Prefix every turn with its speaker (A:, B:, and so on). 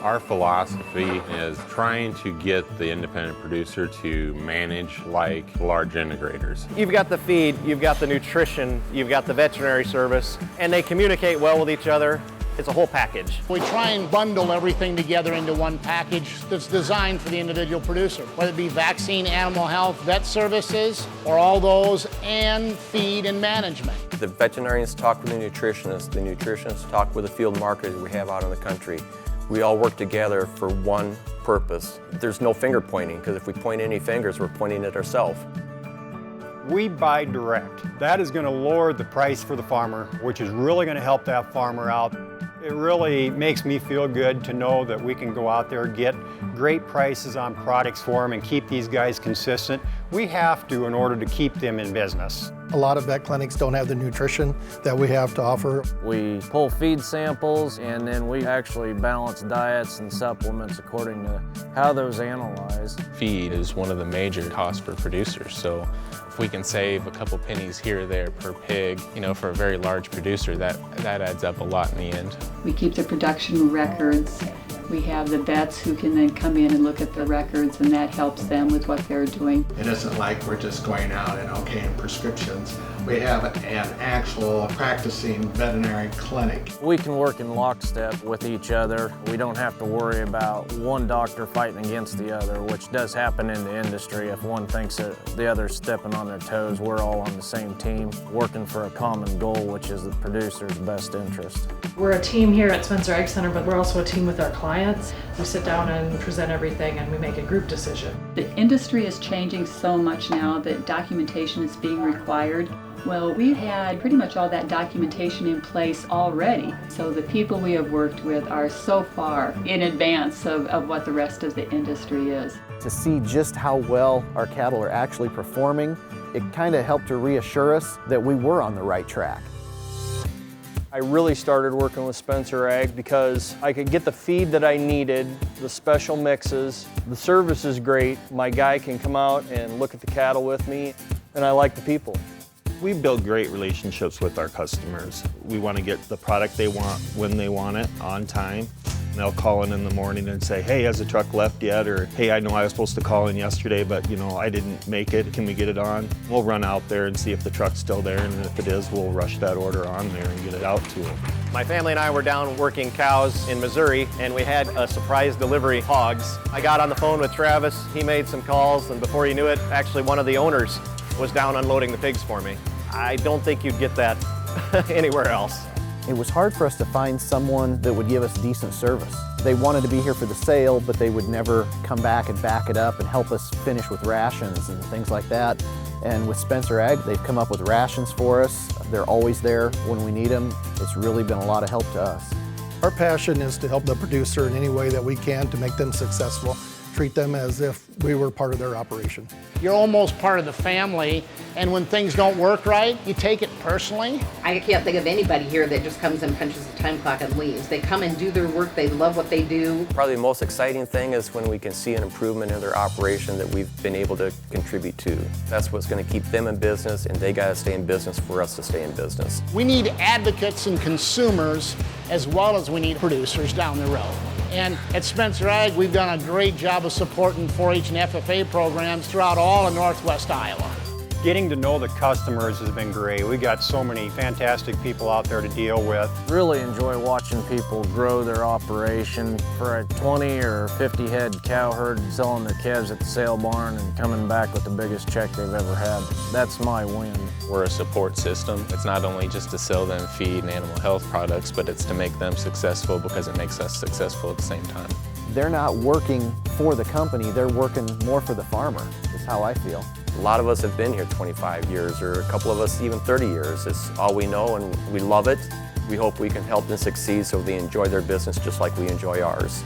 A: Our philosophy is trying to get the independent producer to manage like large integrators.
B: You've got the feed, you've got the nutrition, you've got the veterinary service, and they communicate well with each other. It's a whole package.
C: We try and bundle everything together into one package that's designed for the individual producer, whether it be vaccine, animal health, vet services, or all those, and feed and management.
D: The veterinarians talk with the nutritionists talk with the field marketers we have out in the country. We all work together for one purpose. There's no finger pointing, because if we point any fingers, we're pointing at ourselves.
E: We buy direct. That is going to lower the price for the farmer, which is really going to help that farmer out. It really makes me feel good to know that we can go out there, get great prices on products for them and keep these guys consistent. We have to in order to keep them in business.
F: A lot of vet clinics don't have the nutrition that we have to offer.
G: We pull feed samples and then we actually balance diets and supplements according to how those analyze.
H: Feed is one of the major costs for producers, so if we can save a couple pennies here or there per pig, for a very large producer, that adds up a lot in the end.
I: We keep the production records. We have the vets who can then come in and look at the records, and that helps them with what they're doing.
J: It isn't like we're just going out and okaying prescriptions. We have an actual practicing veterinary clinic.
G: We can work in lockstep with each other. We don't have to worry about one doctor fighting against the other, which does happen in the industry. If one thinks that the other's stepping on their toes, we're all on the same team, working for a common goal, which is the producer's best interest.
K: We're a team here at Spencer Ag Center, but we're also a team with our clients. We sit down and present everything, and we make a group decision.
I: The industry is changing so much now that documentation is being required. Well, we had pretty much all that documentation in place already. So the people we have worked with are so far in advance of what the rest of the industry is.
L: To see just how well our cattle are actually performing, it kind of helped to reassure us that we were on the right track.
M: I really started working with Spencer Ag because I could get the feed that I needed, the special mixes, the service is great, my guy can come out and look at the cattle with me, and I like the people.
N: We build great relationships with our customers. We want to get the product they want when they want it, on time. And they'll call in the morning and say, hey, has the truck left yet? Or, hey, I know I was supposed to call in yesterday, but I didn't make it. Can we get it on? We'll run out there and see if the truck's still there, and if it is, we'll rush that order on there and get it out to them.
B: My family and I were down working cows in Missouri, and we had a surprise delivery hogs. I got on the phone with Travis, he made some calls, and before you knew it, actually one of the owners was down unloading the pigs for me. I don't think you'd get that anywhere else.
L: It was hard for us to find someone that would give us decent service. They wanted to be here for the sale, but they would never come back and back it up and help us finish with rations and things like that. And with Spencer Ag, they've come up with rations for us. They're always there when we need them. It's really been a lot of help to us.
F: Our passion is to help the producer in any way that we can to make them successful. Treat them as if we were part of their operation.
C: You're almost part of the family, and when things don't work right, you take it personally.
O: I can't think of anybody here that just comes and punches the time clock and leaves. They come and do their work, they love what they do.
D: Probably the most exciting thing is when we can see an improvement in their operation that we've been able to contribute to. That's what's going to keep them in business, and they got to stay in business for us to stay in business.
C: We need advocates and consumers as well as we need producers down the road. And at Spencer Ag, we've done a great job of supporting 4-H and FFA programs throughout all of Northwest Iowa.
E: Getting to know the customers has been great. We got so many fantastic people out there to deal with.
G: Really enjoy watching people grow their operation. For a 20 or 50 head cow herd, selling their calves at the sale barn and coming back with the biggest check they've ever had. That's my win.
H: We're a support system. It's not only just to sell them feed and animal health products, but it's to make them successful because it makes us successful at the same time.
L: They're not working for the company, they're working more for the farmer, is how I feel.
D: A lot of us have been here 25 years, or a couple of us even 30 years. It's all we know, and we love it. We hope we can help them succeed so they enjoy their business just like we enjoy ours.